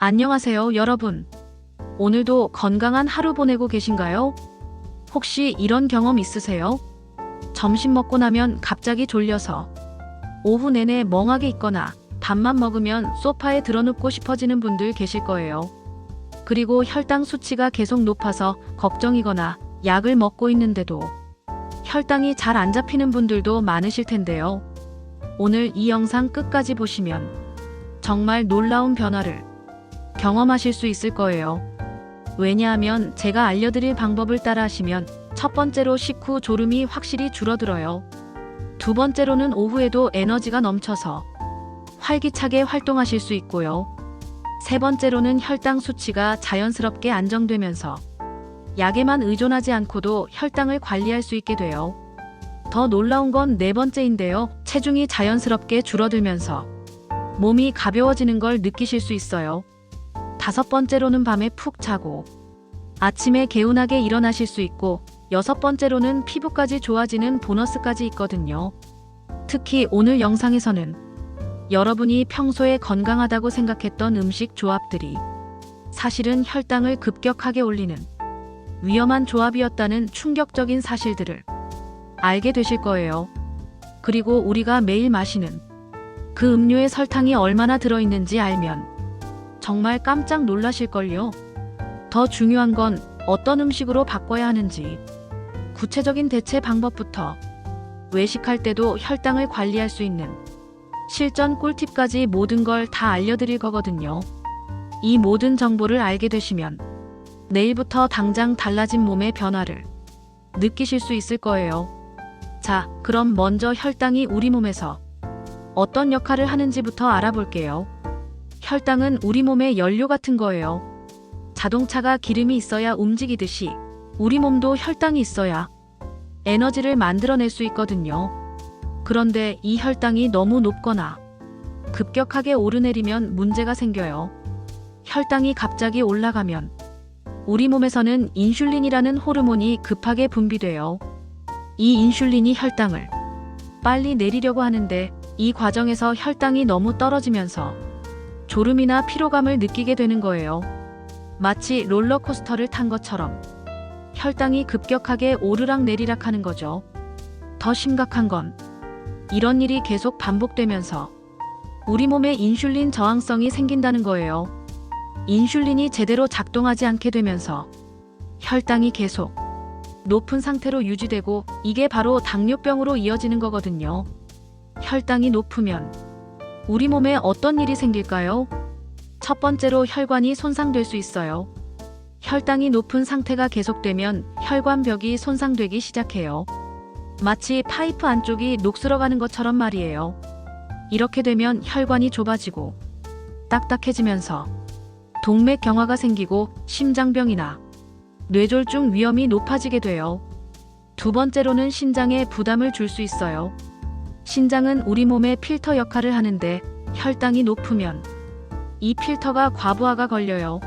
안녕하세요, 여러분. 오늘도 건강한 하루 보내고 계신가요? 혹시 이런 경험 있으세요? 점심 먹고 나면 갑자기 졸려서 오후 내내 멍하게 있거나 밥만 먹으면 소파에 드러눕고 싶어지는 분들 계실 거예요. 그리고 혈당 수치가 계속 높아서 걱정이거나 약을 먹고 있는데도 혈당이 잘 안 잡히는 분들도 많으실 텐데요. 오늘 이 영상 끝까지 보시면 정말 놀라운 변화를 경험하실 수 있을 거예요. 왜냐하면 제가 알려드릴 방법을 따라 하시면 첫 번째로 식후 졸음이 확실히 줄어들어요. 두 번째로는 오후에도 에너지가 넘쳐서 활기차게 활동하실 수 있고요. 세 번째로는 혈당 수치가 자연스럽게 안정되면서 약에만 의존하지 않고도 혈당을 관리할 수 있게 돼요. 더 놀라운 건 네 번째인데요. 체중이 자연스럽게 줄어들면서 몸이 가벼워지는 걸 느끼실 수 있어요. 다섯 번째로는 밤에 푹 자고 아침에 개운하게 일어나실 수 있고, 여섯 번째로는 피부까지 좋아지는 보너스까지 있거든요. 특히 오늘 영상에서는 여러분이 평소에 건강하다고 생각했던 음식 조합들이 사실은 혈당을 급격하게 올리는 위험한 조합이었다는 충격적인 사실들을 알게 되실 거예요. 그리고 우리가 매일 마시는 그 음료에 설탕이 얼마나 들어있는지 알면 정말 깜짝 놀라실걸요. 더 중요한 건 어떤 음식으로 바꿔야 하는지, 구체적인 대체 방법부터 외식할 때도 혈당을 관리할 수 있는 실전 꿀팁까지 모든 걸 다 알려드릴 거거든요. 이 모든 정보를 알게 되시면 내일부터 당장 달라진 몸의 변화를 느끼실 수 있을 거예요. 자, 그럼 먼저 혈당이 우리 몸에서 어떤 역할을 하는지부터 알아볼게요. 혈당은 우리 몸의 연료 같은 거예요. 자동차가 기름이 있어야 움직이듯이 우리 몸도 혈당이 있어야 에너지를 만들어낼 수 있거든요. 그런데 이 혈당이 너무 높거나 급격하게 오르내리면 문제가 생겨요. 혈당이 갑자기 올라가면 우리 몸에서는 인슐린이라는 호르몬이 급하게 분비돼요. 이 인슐린이 혈당을 빨리 내리려고 하는데, 이 과정에서 혈당이 너무 떨어지면서 졸음이나 피로감을 느끼게 되는 거예요. 마치 롤러코스터를 탄 것처럼 혈당이 급격하게 오르락 내리락 하는 거죠. 더 심각한 건 이런 일이 계속 반복되면서 우리 몸에 인슐린 저항성이 생긴다는 거예요. 인슐린이 제대로 작동하지 않게 되면서 혈당이 계속 높은 상태로 유지되고, 이게 바로 당뇨병으로 이어지는 거거든요. 혈당이 높으면 우리 몸에 어떤 일이 생길까요? 첫 번째로 혈관이 손상될 수 있어요. 혈당이 높은 상태가 계속되면 혈관벽이 손상되기 시작해요. 마치 파이프 안쪽이 녹슬어가는 것처럼 말이에요. 이렇게 되면 혈관이 좁아지고 딱딱해지면서 동맥경화가 생기고 심장병이나 뇌졸중 위험이 높아지게 돼요. 두 번째로는 신장에 부담을 줄 수 있어요. 신장은 우리 몸의 필터 역할을 하는데, 혈당이 높으면 이 필터가 과부하가 걸려요.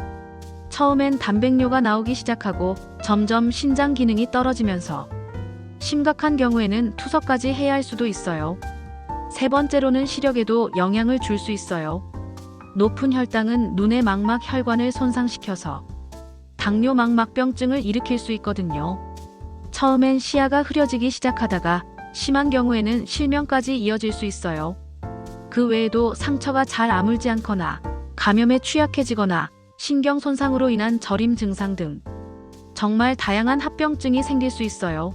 처음엔 단백뇨가 나오기 시작하고 점점 신장 기능이 떨어지면서 심각한 경우에는 투석까지 해야 할 수도 있어요. 세 번째로는 시력에도 영향을 줄 수 있어요. 높은 혈당은 눈의 망막 혈관을 손상시켜서 당뇨 망막병증을 일으킬 수 있거든요. 처음엔 시야가 흐려지기 시작하다가 심한 경우에는 실명까지 이어질 수 있어요. 그 외에도 상처가 잘 아물지 않거나 감염에 취약해지거나 신경 손상으로 인한 저림 증상 등 정말 다양한 합병증이 생길 수 있어요.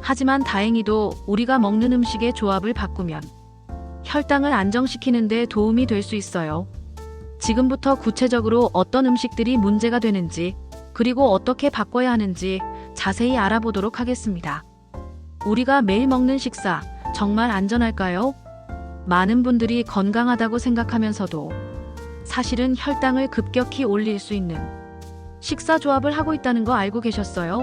하지만 다행히도 우리가 먹는 음식의 조합을 바꾸면 혈당을 안정시키는 데 도움이 될 수 있어요. 지금부터 구체적으로 어떤 음식들이 문제가 되는지, 그리고 어떻게 바꿔야 하는지 자세히 알아보도록 하겠습니다. 우리가 매일 먹는 식사, 정말 안전할까요? 많은 분들이 건강하다고 생각하면서도 사실은 혈당을 급격히 올릴 수 있는 식사 조합을 하고 있다는 거 알고 계셨어요?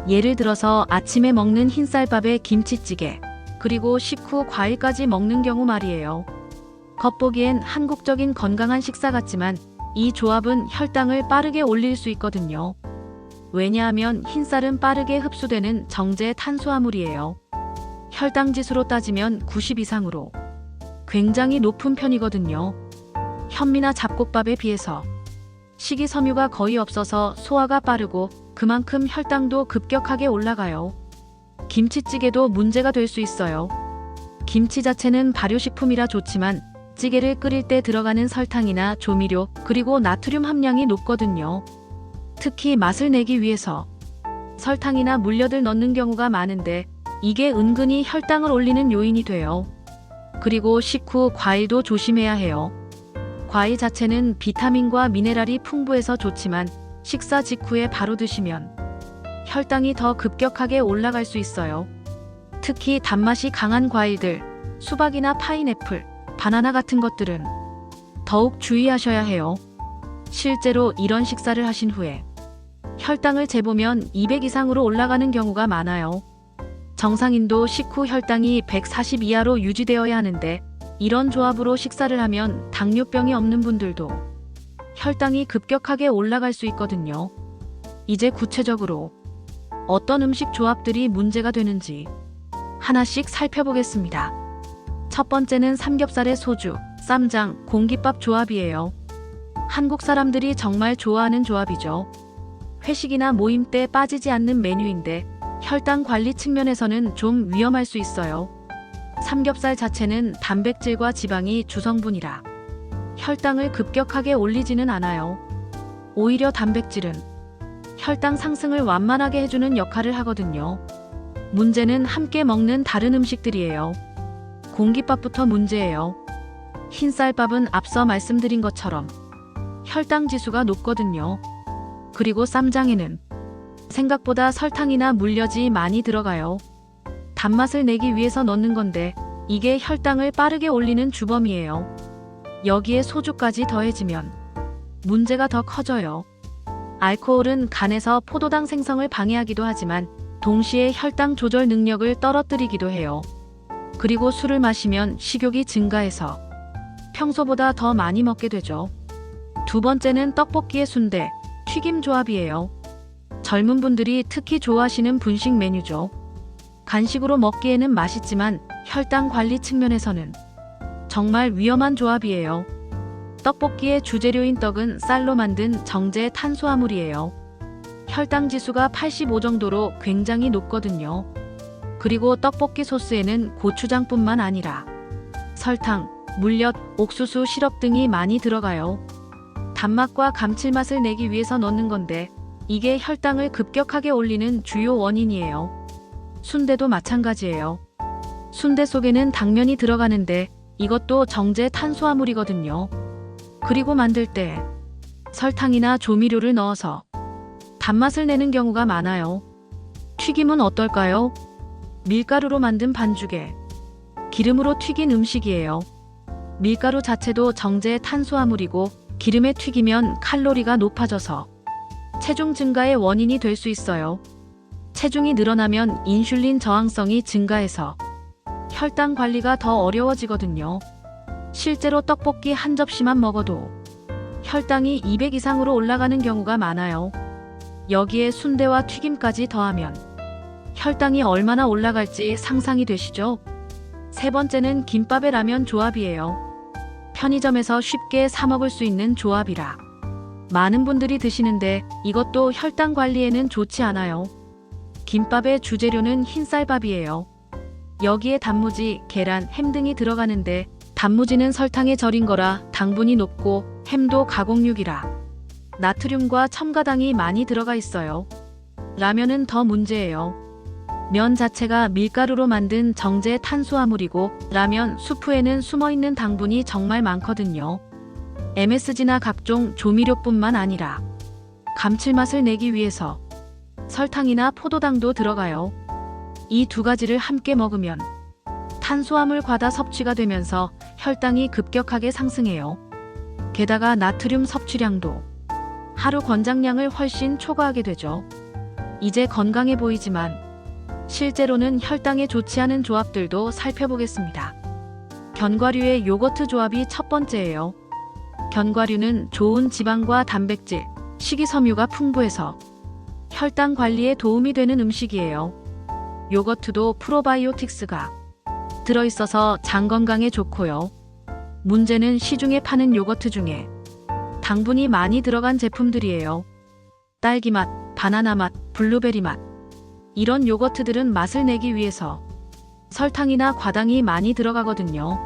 예를 들어서 아침에 먹는 흰쌀밥에 김치찌개, 그리고 식후 과일까지 먹는 경우 말이에요. 겉보기엔 한국적인 건강한 식사 같지만 이 조합은 혈당을 빠르게 올릴 수 있거든요. 왜냐하면 흰쌀은 빠르게 흡수되는 정제 탄수화물이에요. 혈당 지수로 따지면 90 이상으로 굉장히 높은 편이거든요. 현미나 잡곡밥에 비해서 식이섬유가 거의 없어서 소화가 빠르고 그만큼 혈당도 급격하게 올라가요. 김치찌개도 문제가 될 수 있어요. 김치 자체는 발효식품이라 좋지만 찌개를 끓일 때 들어가는 설탕이나 조미료 그리고 나트륨 함량이 높거든요. 특히 맛을 내기 위해서 설탕이나 물엿을 넣는 경우가 많은데 이게 은근히 혈당을 올리는 요인이 돼요. 그리고 식후 과일도 조심해야 해요. 과일 자체는 비타민과 미네랄이 풍부해서 좋지만 식사 직후에 바로 드시면 혈당이 더 급격하게 올라갈 수 있어요. 특히 단맛이 강한 과일들, 수박이나 파인애플, 바나나 같은 것들은 더욱 주의하셔야 해요. 실제로 이런 식사를 하신 후에 혈당을 재보면 200 이상으로 올라가는 경우가 많아요. 정상인도 식후 혈당이 140 이하로 유지되어야 하는데 이런 조합으로 식사를 하면 당뇨병이 없는 분들도 혈당이 급격하게 올라갈 수 있거든요. 이제 구체적으로 어떤 음식 조합들이 문제가 되는지 하나씩 살펴보겠습니다. 첫 번째는 삼겹살에 소주, 쌈장, 공깃밥 조합이에요. 한국 사람들이 정말 좋아하는 조합이죠. 회식이나 모임 때 빠지지 않는 메뉴인데 혈당 관리 측면에서는 좀 위험할 수 있어요. 삼겹살 자체는 단백질과 지방이 주성분이라 혈당을 급격하게 올리지는 않아요. 오히려 단백질은 혈당 상승을 완만하게 해주는 역할을 하거든요. 문제는 함께 먹는 다른 음식들이에요. 공깃밥부터 문제예요. 흰쌀밥은 앞서 말씀드린 것처럼 혈당 지수가 높거든요. 그리고 쌈장에는 생각보다 설탕이나 물엿이 많이 들어가요. 단맛을 내기 위해서 넣는 건데 이게 혈당을 빠르게 올리는 주범이에요. 여기에 소주까지 더해지면 문제가 더 커져요. 알코올은 간에서 포도당 생성을 방해하기도 하지만 동시에 혈당 조절 능력을 떨어뜨리기도 해요. 그리고 술을 마시면 식욕이 증가해서 평소보다 더 많이 먹게 되죠. 두 번째는 떡볶이에 순대, 튀김 조합이에요. 젊은 분들이 특히 좋아하시는 분식 메뉴죠. 간식으로 먹기에는 맛있지만 혈당 관리 측면에서는 정말 위험한 조합이에요. 떡볶이의 주재료인 떡은 쌀로 만든 정제 탄수화물이에요. 혈당 지수가 85 정도로 굉장히 높거든요. 그리고 떡볶이 소스에는 고추장뿐만 아니라 설탕, 물엿, 옥수수 시럽 등이 많이 들어가요. 단맛과 감칠맛을 내기 위해서 넣는 건데 이게 혈당을 급격하게 올리는 주요 원인이에요. 순대도 마찬가지예요. 순대 속에는 당면이 들어가는데 이것도 정제 탄수화물이거든요. 그리고 만들 때 설탕이나 조미료를 넣어서 단맛을 내는 경우가 많아요. 튀김은 어떨까요? 밀가루로 만든 반죽에 기름으로 튀긴 음식이에요. 밀가루 자체도 정제 탄수화물이고 기름에 튀기면 칼로리가 높아져서 체중 증가의 원인이 될 수 있어요. 체중이 늘어나면 인슐린 저항성이 증가해서 혈당 관리가 더 어려워지거든요. 실제로 떡볶이 한 접시만 먹어도 혈당이 200 이상으로 올라가는 경우가 많아요. 여기에 순대와 튀김까지 더하면 혈당이 얼마나 올라갈지 상상이 되시죠? 세 번째는 김밥에 라면 조합이에요. 편의점에서 쉽게 사 먹을 수 있는 조합이라 많은 분들이 드시는데 이것도 혈당 관리에는 좋지 않아요. 김밥의 주재료는 흰쌀밥이에요. 여기에 단무지, 계란, 햄 등이 들어가는데 단무지는 설탕에 절인 거라 당분이 높고 햄도 가공육이라 나트륨과 첨가당이 많이 들어가 있어요. 라면은 더 문제예요. 면 자체가 밀가루로 만든 정제 탄수화물이고 라면 수프에는 숨어있는 당분이 정말 많거든요. MSG나 각종 조미료뿐만 아니라 감칠맛을 내기 위해서 설탕이나 포도당도 들어가요. 이 두 가지를 함께 먹으면 탄수화물 과다 섭취가 되면서 혈당이 급격하게 상승해요. 게다가 나트륨 섭취량도 하루 권장량을 훨씬 초과하게 되죠. 이제 건강해 보이지만 실제로는 혈당에 좋지 않은 조합들도 살펴보겠습니다. 견과류의 요거트 조합이 첫 번째예요. 견과류는 좋은 지방과 단백질, 식이섬유가 풍부해서 혈당 관리에 도움이 되는 음식이에요. 요거트도 프로바이오틱스가 들어있어서 장 건강에 좋고요. 문제는 시중에 파는 요거트 중에 당분이 많이 들어간 제품들이에요. 딸기 맛, 바나나 맛, 블루베리 맛. 이런 요거트들은 맛을 내기 위해서 설탕이나 과당이 많이 들어가거든요.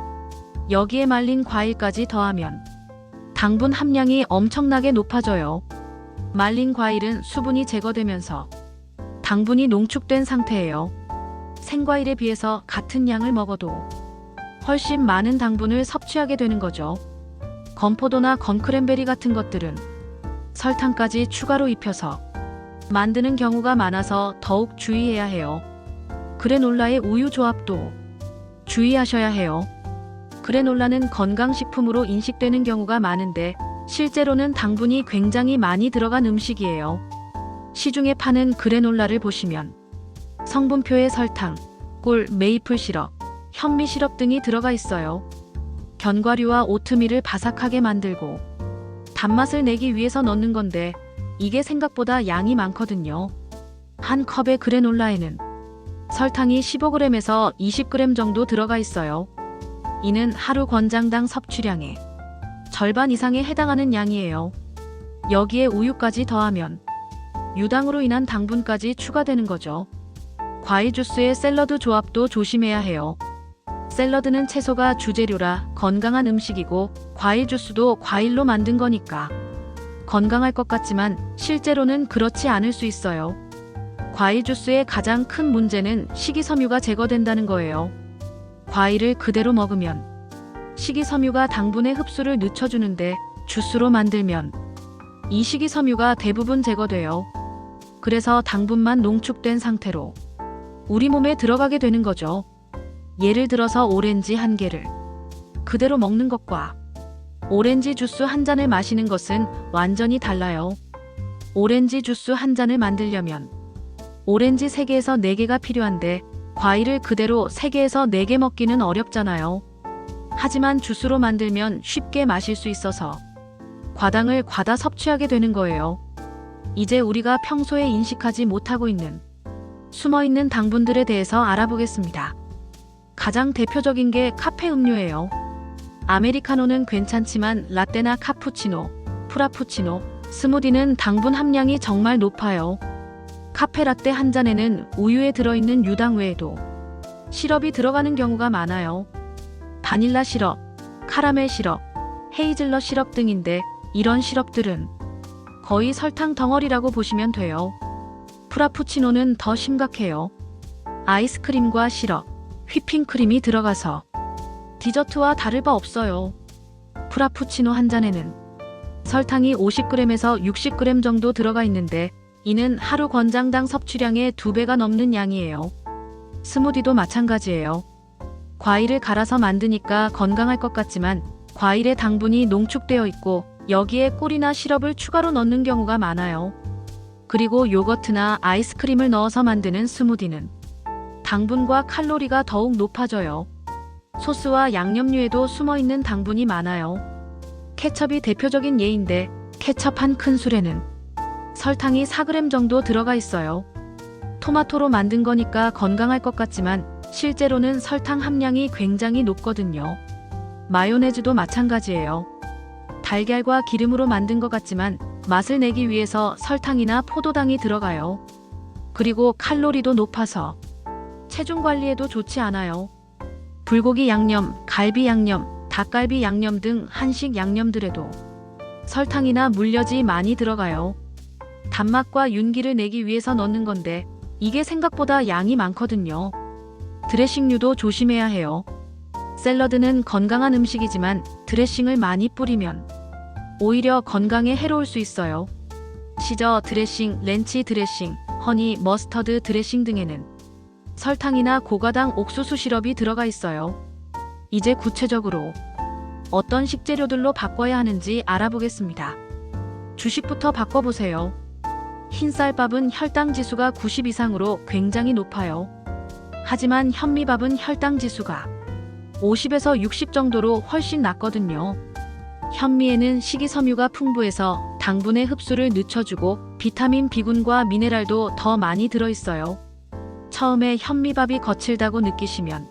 여기에 말린 과일까지 더하면 당분 함량이 엄청나게 높아져요. 말린 과일은 수분이 제거되면서 당분이 농축된 상태예요. 생과일에 비해서 같은 양을 먹어도 훨씬 많은 당분을 섭취하게 되는 거죠. 건포도나 건크랜베리 같은 것들은 설탕까지 추가로 입혀서 만드는 경우가 많아서 더욱 주의해야 해요. 그래놀라의 우유 조합도 주의하셔야 해요. 그래놀라는 건강식품으로 인식되는 경우가 많은데 실제로는 당분이 굉장히 많이 들어간 음식이에요. 시중에 파는 그래놀라를 보시면 성분표에 설탕, 꿀, 메이플 시럽, 현미 시럽 등이 들어가 있어요. 견과류와 오트밀을 바삭하게 만들고 단맛을 내기 위해서 넣는 건데 이게 생각보다 양이 많거든요. 한 컵의 그래놀라에는 설탕이 15g에서 20g 정도 들어가 있어요. 이는 하루 권장당 섭취량의 절반 이상에 해당하는 양이에요. 여기에 우유까지 더하면 유당으로 인한 당분까지 추가되는 거죠. 과일 주스의 샐러드 조합도 조심해야 해요. 샐러드는 채소가 주재료라 건강한 음식이고 과일 주스도 과일로 만든 거니까 건강할 것 같지만 실제로는 그렇지 않을 수 있어요. 과일 주스의 가장 큰 문제는 식이섬유가 제거된다는 거예요. 과일을 그대로 먹으면 식이섬유가 당분의 흡수를 늦춰주는데 주스로 만들면 이 식이섬유가 대부분 제거돼요. 그래서 당분만 농축된 상태로 우리 몸에 들어가게 되는 거죠. 예를 들어서 오렌지 한 개를 그대로 먹는 것과 오렌지 주스 한 잔을 마시는 것은 완전히 달라요. 오렌지 주스 한 잔을 만들려면 오렌지 3개에서 4개가 필요한데 과일을 그대로 3개에서 4개 먹기는 어렵잖아요. 하지만 주스로 만들면 쉽게 마실 수 있어서 과당을 과다 섭취하게 되는 거예요. 이제 우리가 평소에 인식하지 못하고 있는 숨어있는 당분들에 대해서 알아보겠습니다. 가장 대표적인 게 카페 음료예요. 아메리카노는 괜찮지만 라떼나 카푸치노, 프라푸치노, 스무디는 당분 함량이 정말 높아요. 카페 라떼 한 잔에는 우유에 들어있는 유당 외에도 시럽이 들어가는 경우가 많아요. 바닐라 시럽, 카라멜 시럽, 헤이즐넛 시럽 등인데 이런 시럽들은 거의 설탕 덩어리라고 보시면 돼요. 프라푸치노는 더 심각해요. 아이스크림과 시럽, 휘핑크림이 들어가서 디저트와 다를 바 없어요. 프라푸치노 한 잔에는 설탕이 50g에서 60g 정도 들어가 있는데 이는 하루 권장당 섭취량의 2배가 넘는 양이에요. 스무디도 마찬가지예요. 과일을 갈아서 만드니까 건강할 것 같지만 과일의 당분이 농축되어 있고 여기에 꿀이나 시럽을 추가로 넣는 경우가 많아요. 그리고 요거트나 아이스크림을 넣어서 만드는 스무디는 당분과 칼로리가 더욱 높아져요. 소스와 양념류에도 숨어있는 당분이 많아요. 케첩이 대표적인 예인데 케첩 한 큰술에는 설탕이 4g 정도 들어가 있어요. 토마토로 만든 거니까 건강할 것 같지만 실제로는 설탕 함량이 굉장히 높거든요. 마요네즈도 마찬가지예요. 달걀과 기름으로 만든 것 같지만 맛을 내기 위해서 설탕이나 포도당이 들어가요. 그리고 칼로리도 높아서 체중 관리에도 좋지 않아요. 불고기 양념, 갈비 양념, 닭갈비 양념 등 한식 양념들에도 설탕이나 물엿이 많이 들어가요. 단맛과 윤기를 내기 위해서 넣는 건데 이게 생각보다 양이 많거든요. 드레싱류도 조심해야 해요. 샐러드는 건강한 음식이지만 드레싱을 많이 뿌리면 오히려 건강에 해로울 수 있어요. 시저 드레싱, 렌치 드레싱, 허니 머스터드 드레싱 등에는 설탕이나 고과당 옥수수 시럽이 들어가 있어요. 이제 구체적으로 어떤 식재료들로 바꿔야 하는지 알아보겠습니다. 주식부터 바꿔보세요. 흰쌀밥은 혈당 지수가 90 이상으로 굉장히 높아요. 하지만 현미밥은 혈당 지수가 50에서 60 정도로 훨씬 낮거든요. 현미에는 식이섬유가 풍부해서 당분의 흡수를 늦춰주고 비타민 B군과 미네랄도 더 많이 들어있어요. 처음에 현미밥이 거칠다고 느끼시면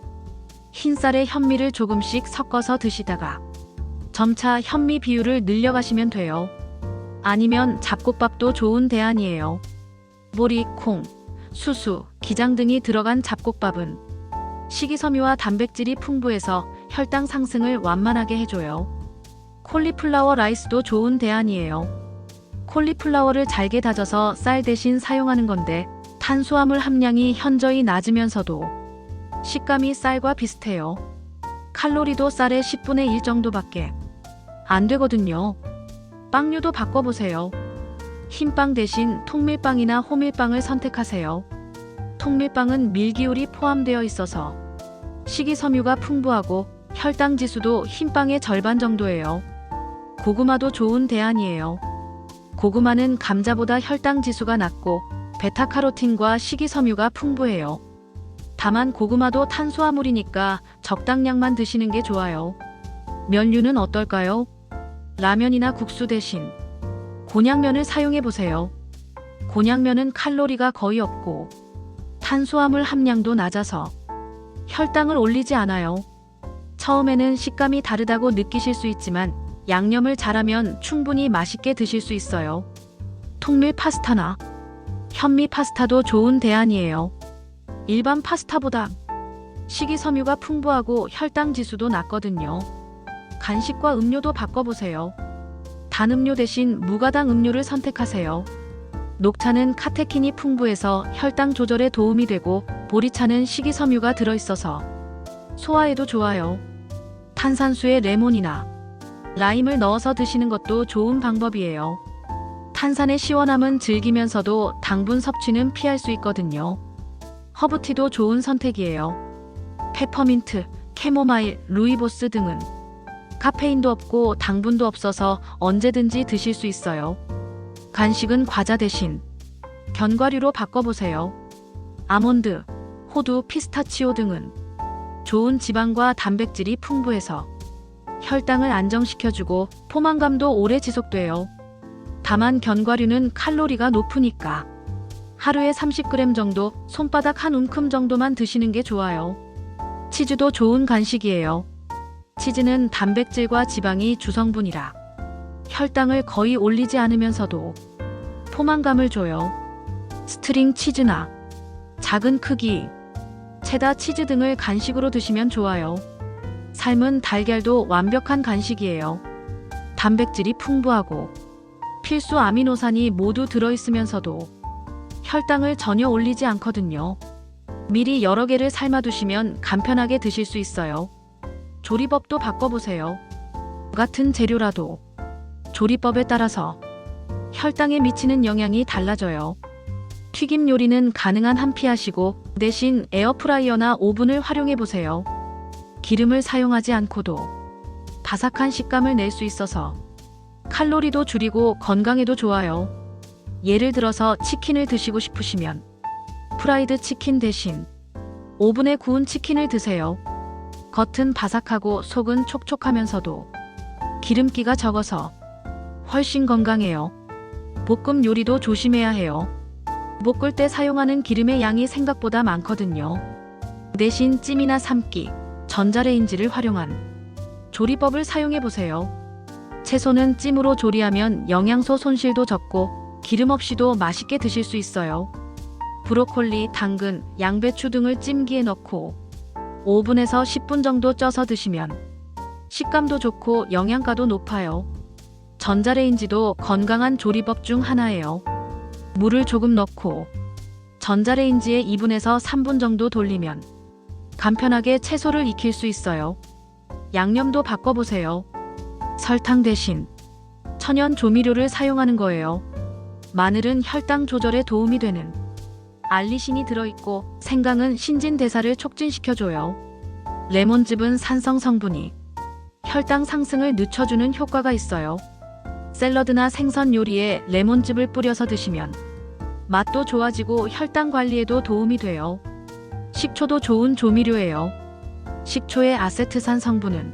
흰쌀에 현미를 조금씩 섞어서 드시다가 점차 현미 비율을 늘려가시면 돼요. 아니면 잡곡밥도 좋은 대안이에요. 보리, 콩, 수수, 기장 등이 들어간 잡곡밥은 식이섬유와 단백질이 풍부해서 혈당 상승을 완만하게 해줘요. 콜리플라워 라이스도 좋은 대안이에요. 콜리플라워를 잘게 다져서 쌀 대신 사용하는 건데 탄수화물 함량이 현저히 낮으면서도 식감이 쌀과 비슷해요. 칼로리도 쌀의 10분의 1 정도밖에 안 되거든요. 빵류도 바꿔보세요. 흰빵 대신 통밀빵이나 호밀빵을 선택하세요. 통밀빵은 밀기울이 포함되어 있어서 식이섬유가 풍부하고 혈당 지수도 흰빵의 절반 정도예요. 고구마도 좋은 대안이에요. 고구마는 감자보다 혈당 지수가 낮고 베타카로틴과 식이섬유가 풍부해요. 다만 고구마도 탄수화물이니까 적당량만 드시는 게 좋아요. 면류는 어떨까요? 라면이나 국수 대신 곤약면을 사용해 보세요. 곤약면은 칼로리가 거의 없고 탄수화물 함량도 낮아서 혈당을 올리지 않아요. 처음에는 식감이 다르다고 느끼실 수 있지만 양념을 잘하면 충분히 맛있게 드실 수 있어요. 통밀 파스타나 현미 파스타도 좋은 대안이에요. 일반 파스타보다 식이섬유가 풍부하고 혈당 지수도 낮거든요. 간식과 음료도 바꿔보세요. 단 음료 대신 무가당 음료를 선택하세요. 녹차는 카테킨이 풍부해서 혈당 조절에 도움이 되고 보리차는 식이섬유가 들어있어서 소화에도 좋아요. 탄산수에 레몬이나 라임을 넣어서 드시는 것도 좋은 방법이에요. 탄산의 시원함은 즐기면서도 당분 섭취는 피할 수 있거든요. 허브티도 좋은 선택이에요. 페퍼민트, 캐모마일, 루이보스 등은 카페인도 없고 당분도 없어서 언제든지 드실 수 있어요. 간식은 과자 대신 견과류로 바꿔보세요. 아몬드, 호두, 피스타치오 등은 좋은 지방과 단백질이 풍부해서 혈당을 안정시켜주고 포만감도 오래 지속돼요. 다만 견과류는 칼로리가 높으니까 하루에 30g 정도, 손바닥 한 움큼 정도만 드시는 게 좋아요. 치즈도 좋은 간식이에요. 치즈는 단백질과 지방이 주성분이라 혈당을 거의 올리지 않으면서도 포만감을 줘요. 스트링 치즈나 작은 크기, 체다 치즈 등을 간식으로 드시면 좋아요. 삶은 달걀도 완벽한 간식이에요. 단백질이 풍부하고 필수 아미노산이 모두 들어있으면서도 혈당을 전혀 올리지 않거든요. 미리 여러 개를 삶아두시면 간편하게 드실 수 있어요. 조리법도 바꿔보세요. 같은 재료라도 조리법에 따라서 혈당에 미치는 영향이 달라져요. 튀김 요리는 가능한 한 피하시고 대신 에어프라이어나 오븐을 활용해보세요. 기름을 사용하지 않고도 바삭한 식감을 낼 수 있어서 칼로리도 줄이고 건강에도 좋아요. 예를 들어서 치킨을 드시고 싶으시면 프라이드 치킨 대신 오븐에 구운 치킨을 드세요. 겉은 바삭하고 속은 촉촉하면서도 기름기가 적어서 훨씬 건강해요. 볶음 요리도 조심해야 해요. 볶을 때 사용하는 기름의 양이 생각보다 많거든요. 대신 찜이나 삶기, 전자레인지를 활용한 조리법을 사용해보세요. 채소는 찜으로 조리하면 영양소 손실도 적고 기름 없이도 맛있게 드실 수 있어요. 브로콜리, 당근, 양배추 등을 찜기에 넣고 오븐에서 10분 정도 쪄서 드시면 식감도 좋고 영양가도 높아요. 전자레인지도 건강한 조리법 중 하나예요. 물을 조금 넣고 전자레인지에 2분에서 3분 정도 돌리면 간편하게 채소를 익힐 수 있어요. 양념도 바꿔보세요. 설탕 대신 천연 조미료를 사용하는 거예요. 마늘은 혈당 조절에 도움이 되는 알리신이 들어있고 생강은 신진대사를 촉진시켜줘요. 레몬즙은 산성 성분이 혈당 상승을 늦춰주는 효과가 있어요. 샐러드나 생선 요리에 레몬즙을 뿌려서 드시면 맛도 좋아지고 혈당 관리에도 도움이 돼요. 식초도 좋은 조미료예요. 식초의 아세트산 성분은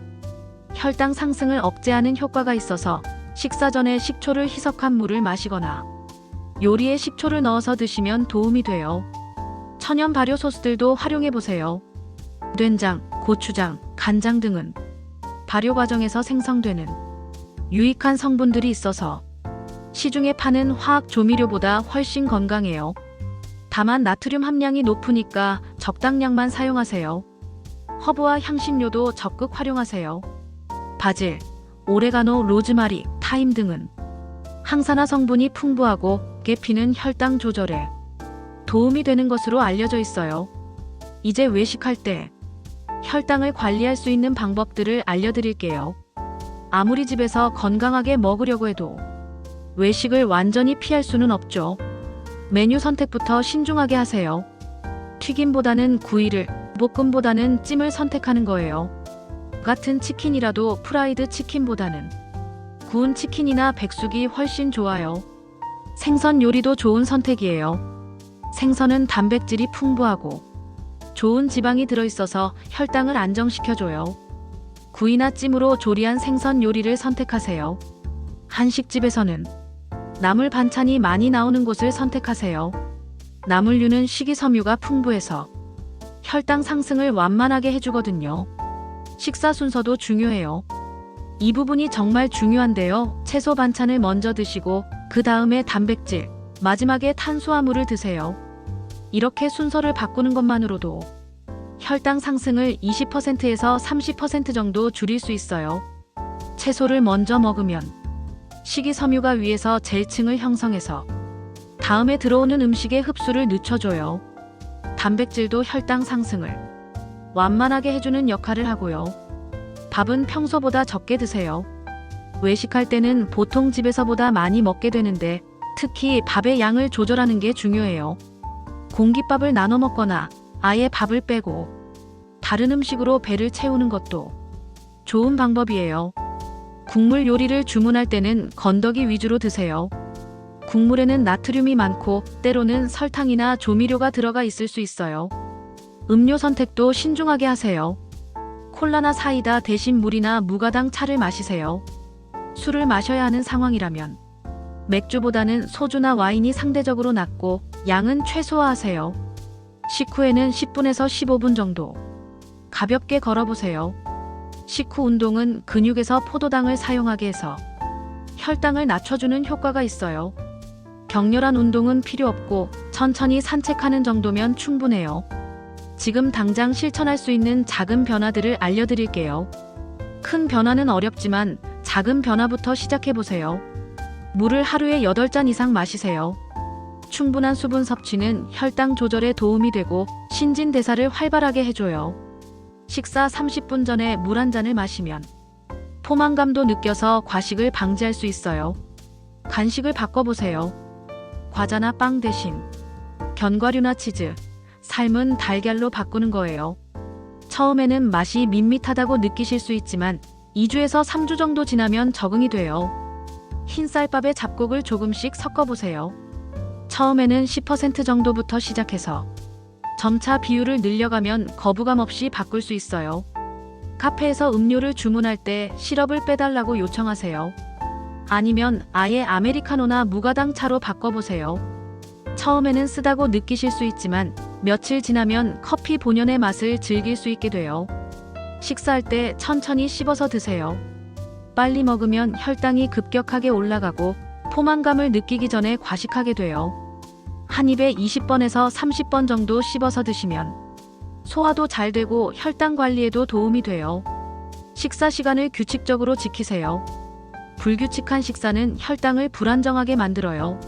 혈당 상승을 억제하는 효과가 있어서 식사 전에 식초를 희석한 물을 마시거나 요리에 식초를 넣어서 드시면 도움이 돼요. 천연 발효 소스들도 활용해보세요. 된장, 고추장, 간장 등은 발효 과정에서 생성되는 유익한 성분들이 있어서 시중에 파는 화학 조미료보다 훨씬 건강해요. 다만 나트륨 함량이 높으니까 적당량만 사용하세요. 허브와 향신료도 적극 활용하세요. 바질, 오레가노, 로즈마리, 타임 등은 항산화 성분이 풍부하고 계피는 혈당 조절에 도움이 되는 것으로 알려져 있어요. 이제 외식할 때 혈당을 관리할 수 있는 방법들을 알려드릴게요. 아무리 집에서 건강하게 먹으려고 해도 외식을 완전히 피할 수는 없죠. 메뉴 선택부터 신중하게 하세요. 튀김보다는 구이를, 볶음보다는 찜을 선택하는 거예요. 같은 치킨이라도 프라이드 치킨보다는 구운 치킨이나 백숙이 훨씬 좋아요. 생선 요리도 좋은 선택이에요. 생선은 단백질이 풍부하고 좋은 지방이 들어있어서 혈당을 안정시켜줘요. 구이나 찜으로 조리한 생선 요리를 선택하세요. 한식집에서는 나물 반찬이 많이 나오는 곳을 선택하세요. 나물류는 식이섬유가 풍부해서 혈당 상승을 완만하게 해주거든요. 식사 순서도 중요해요. 이 부분이 정말 중요한데요. 채소 반찬을 먼저 드시고 그 다음에 단백질, 마지막에 탄수화물을 드세요. 이렇게 순서를 바꾸는 것만으로도 혈당 상승을 20%에서 30% 정도 줄일 수 있어요. 채소를 먼저 먹으면 식이섬유가 위에서 젤층을 형성해서 다음에 들어오는 음식의 흡수를 늦춰줘요. 단백질도 혈당 상승을 완만하게 해주는 역할을 하고요. 밥은 평소보다 적게 드세요. 외식할 때는 보통 집에서보다 많이 먹게 되는데 특히 밥의 양을 조절하는 게 중요해요. 공깃밥을 나눠 먹거나 아예 밥을 빼고 다른 음식으로 배를 채우는 것도 좋은 방법이에요. 국물 요리를 주문할 때는 건더기 위주로 드세요. 국물에는 나트륨이 많고 때로는 설탕이나 조미료가 들어가 있을 수 있어요. 음료 선택도 신중하게 하세요. 콜라나 사이다 대신 물이나 무가당 차를 마시세요. 술을 마셔야 하는 상황이라면 맥주보다는 소주나 와인이 상대적으로 낫고 양은 최소화하세요. 식후에는 10분에서 15분 정도 가볍게 걸어보세요. 식후 운동은 근육에서 포도당을 사용하게 해서 혈당을 낮춰주는 효과가 있어요. 격렬한 운동은 필요 없고 천천히 산책하는 정도면 충분해요. 지금 당장 실천할 수 있는 작은 변화들을 알려드릴게요. 큰 변화는 어렵지만 작은 변화부터 시작해보세요. 물을 하루에 8잔 이상 마시세요. 충분한 수분 섭취는 혈당 조절에 도움이 되고 신진대사를 활발하게 해줘요. 식사 30분 전에 물 한 잔을 마시면 포만감도 느껴서 과식을 방지할 수 있어요. 간식을 바꿔보세요. 과자나 빵 대신 견과류나 치즈, 삶은 달걀로 바꾸는 거예요. 처음에는 맛이 밋밋하다고 느끼실 수 있지만 2주에서 3주 정도 지나면 적응이 돼요. 흰쌀밥에 잡곡을 조금씩 섞어보세요. 처음에는 10% 정도부터 시작해서 점차 비율을 늘려가면 거부감 없이 바꿀 수 있어요. 카페에서 음료를 주문할 때 시럽을 빼달라고 요청하세요. 아니면 아예 아메리카노나 무가당 차로 바꿔보세요. 처음에는 쓰다고 느끼실 수 있지만 며칠 지나면 커피 본연의 맛을 즐길 수 있게 돼요. 식사할 때 천천히 씹어서 드세요. 빨리 먹으면 혈당이 급격하게 올라가고 포만감을 느끼기 전에 과식하게 돼요. 한 입에 20번에서 30번 정도 씹어서 드시면 소화도 잘 되고 혈당 관리에도 도움이 돼요. 식사 시간을 규칙적으로 지키세요. 불규칙한 식사는 혈당을 불안정하게 만들어요.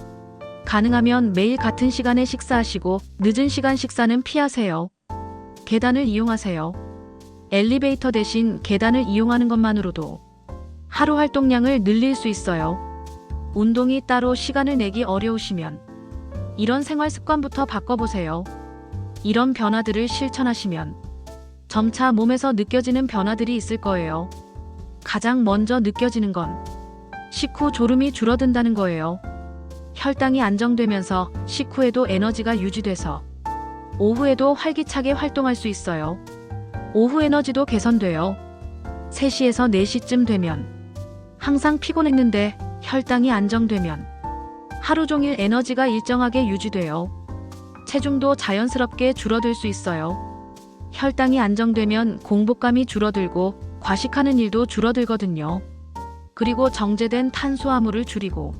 가능하면 매일 같은 시간에 식사하시고 늦은 시간 식사는 피하세요. 계단을 이용하세요. 엘리베이터 대신 계단을 이용하는 것만으로도 하루 활동량을 늘릴 수 있어요. 운동이 따로 시간을 내기 어려우시면 이런 생활 습관부터 바꿔보세요. 이런 변화들을 실천하시면 점차 몸에서 느껴지는 변화들이 있을 거예요. 가장 먼저 느껴지는 건 식후 졸음이 줄어든다는 거예요. 혈당이 안정되면서 식후에도 에너지가 유지돼서 오후에도 활기차게 활동할 수 있어요. 오후 에너지도 개선돼요. 3시에서 4시쯤 되면 항상 피곤했는데 혈당이 안정되면 하루 종일 에너지가 일정하게 유지돼요. 체중도 자연스럽게 줄어들 수 있어요. 혈당이 안정되면 공복감이 줄어들고 과식하는 일도 줄어들거든요. 그리고 정제된 탄수화물을 줄이고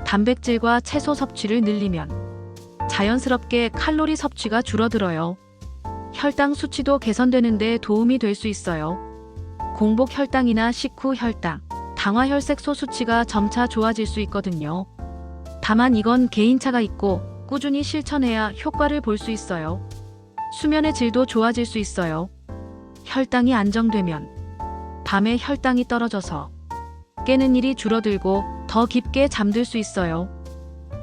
단백질과 채소 섭취를 늘리면 자연스럽게 칼로리 섭취가 줄어들어요. 혈당 수치도 개선되는 데 도움이 될 수 있어요. 공복 혈당이나 식후 혈당, 당화혈색소 수치가 점차 좋아질 수 있거든요. 다만 이건 개인차가 있고 꾸준히 실천해야 효과를 볼 수 있어요. 수면의 질도 좋아질 수 있어요. 혈당이 안정되면 밤에 혈당이 떨어져서 깨는 일이 줄어들고 더 깊게 잠들 수 있어요.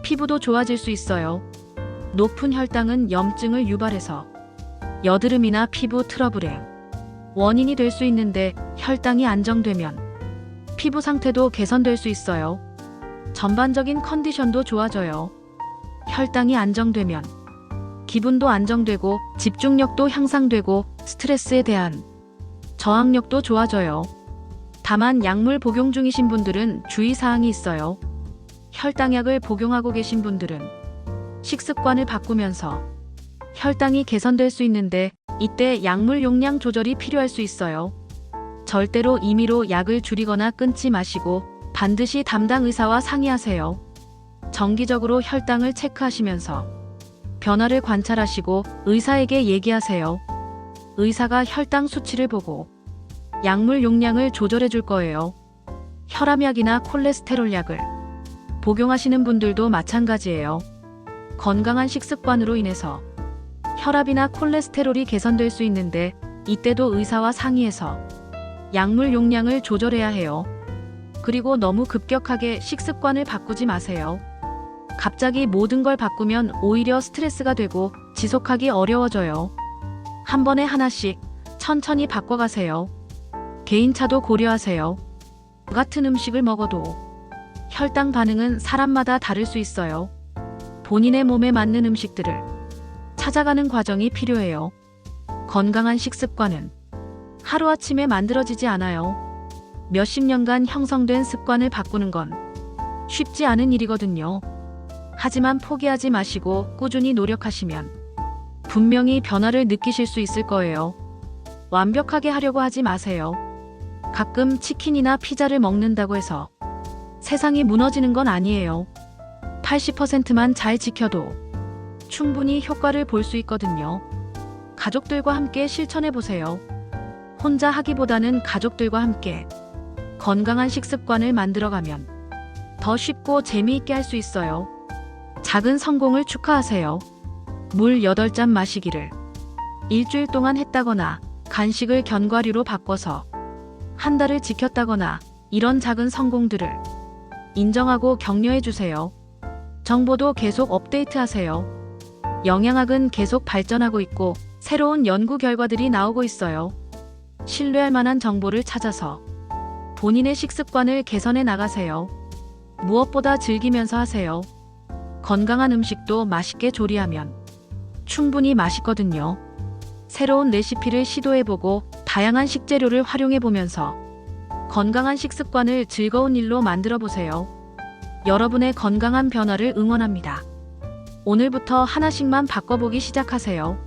피부도 좋아질 수 있어요. 높은 혈당은 염증을 유발해서 여드름이나 피부 트러블의 원인이 될 수 있는데 혈당이 안정되면 피부 상태도 개선될 수 있어요. 전반적인 컨디션도 좋아져요. 혈당이 안정되면 기분도 안정되고 집중력도 향상되고 스트레스에 대한 저항력도 좋아져요. 다만 약물 복용 중이신 분들은 주의사항이 있어요. 혈당약을 복용하고 계신 분들은 식습관을 바꾸면서 혈당이 개선될 수 있는데 이때 약물 용량 조절이 필요할 수 있어요. 절대로 임의로 약을 줄이거나 끊지 마시고 반드시 담당 의사와 상의하세요. 정기적으로 혈당을 체크하시면서 변화를 관찰하시고 의사에게 얘기하세요. 의사가 혈당 수치를 보고 약물 용량을 조절해 줄 거예요. 혈압약이나 콜레스테롤 약을 복용하시는 분들도 마찬가지예요. 건강한 식습관으로 인해서 혈압이나 콜레스테롤이 개선될 수 있는데 이때도 의사와 상의해서 약물 용량을 조절해야 해요. 그리고 너무 급격하게 식습관을 바꾸지 마세요. 갑자기 모든 걸 바꾸면 오히려 스트레스가 되고 지속하기 어려워져요. 한 번에 하나씩 천천히 바꿔가세요. 개인차도 고려하세요. 같은 음식을 먹어도 혈당 반응은 사람마다 다를 수 있어요. 본인의 몸에 맞는 음식들을 찾아가는 과정이 필요해요. 건강한 식습관은 하루아침에 만들어지지 않아요. 몇십 년간 형성된 습관을 바꾸는 건 쉽지 않은 일이거든요. 하지만 포기하지 마시고 꾸준히 노력하시면 분명히 변화를 느끼실 수 있을 거예요. 완벽하게 하려고 하지 마세요. 가끔 치킨이나 피자를 먹는다고 해서 세상이 무너지는 건 아니에요. 80%만 잘 지켜도 충분히 효과를 볼 수 있거든요. 가족들과 함께 실천해 보세요. 혼자 하기보다는 가족들과 함께 건강한 식습관을 만들어가면 더 쉽고 재미있게 할 수 있어요. 작은 성공을 축하하세요. 물 8잔 마시기를 일주일 동안 했다거나 간식을 견과류로 바꿔서 한 달을 지켰다거나 이런 작은 성공들을 인정하고 격려해 주세요. 정보도 계속 업데이트하세요. 영양학은 계속 발전하고 있고 새로운 연구 결과들이 나오고 있어요. 신뢰할 만한 정보를 찾아서 본인의 식습관을 개선해 나가세요. 무엇보다 즐기면서 하세요. 건강한 음식도 맛있게 조리하면 충분히 맛있거든요. 새로운 레시피를 시도해보고 다양한 식재료를 활용해보면서 건강한 식습관을 즐거운 일로 만들어보세요. 여러분의 건강한 변화를 응원합니다. 오늘부터 하나씩만 바꿔보기 시작하세요.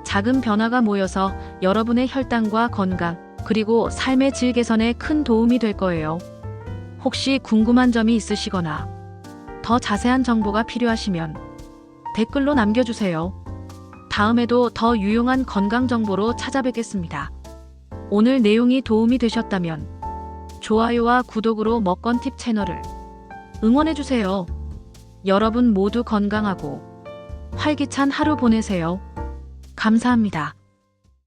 작은 변화가 모여서 여러분의 혈당과 건강, 그리고 삶의 질 개선에 큰 도움이 될 거예요. 혹시 궁금한 점이 있으시거나 더 자세한 정보가 필요하시면 댓글로 남겨주세요. 다음에도 더 유용한 건강 정보로 찾아뵙겠습니다. 오늘 내용이 도움이 되셨다면 좋아요와 구독으로 먹건팁 채널을 응원해주세요. 여러분 모두 건강하고 활기찬 하루 보내세요. 감사합니다.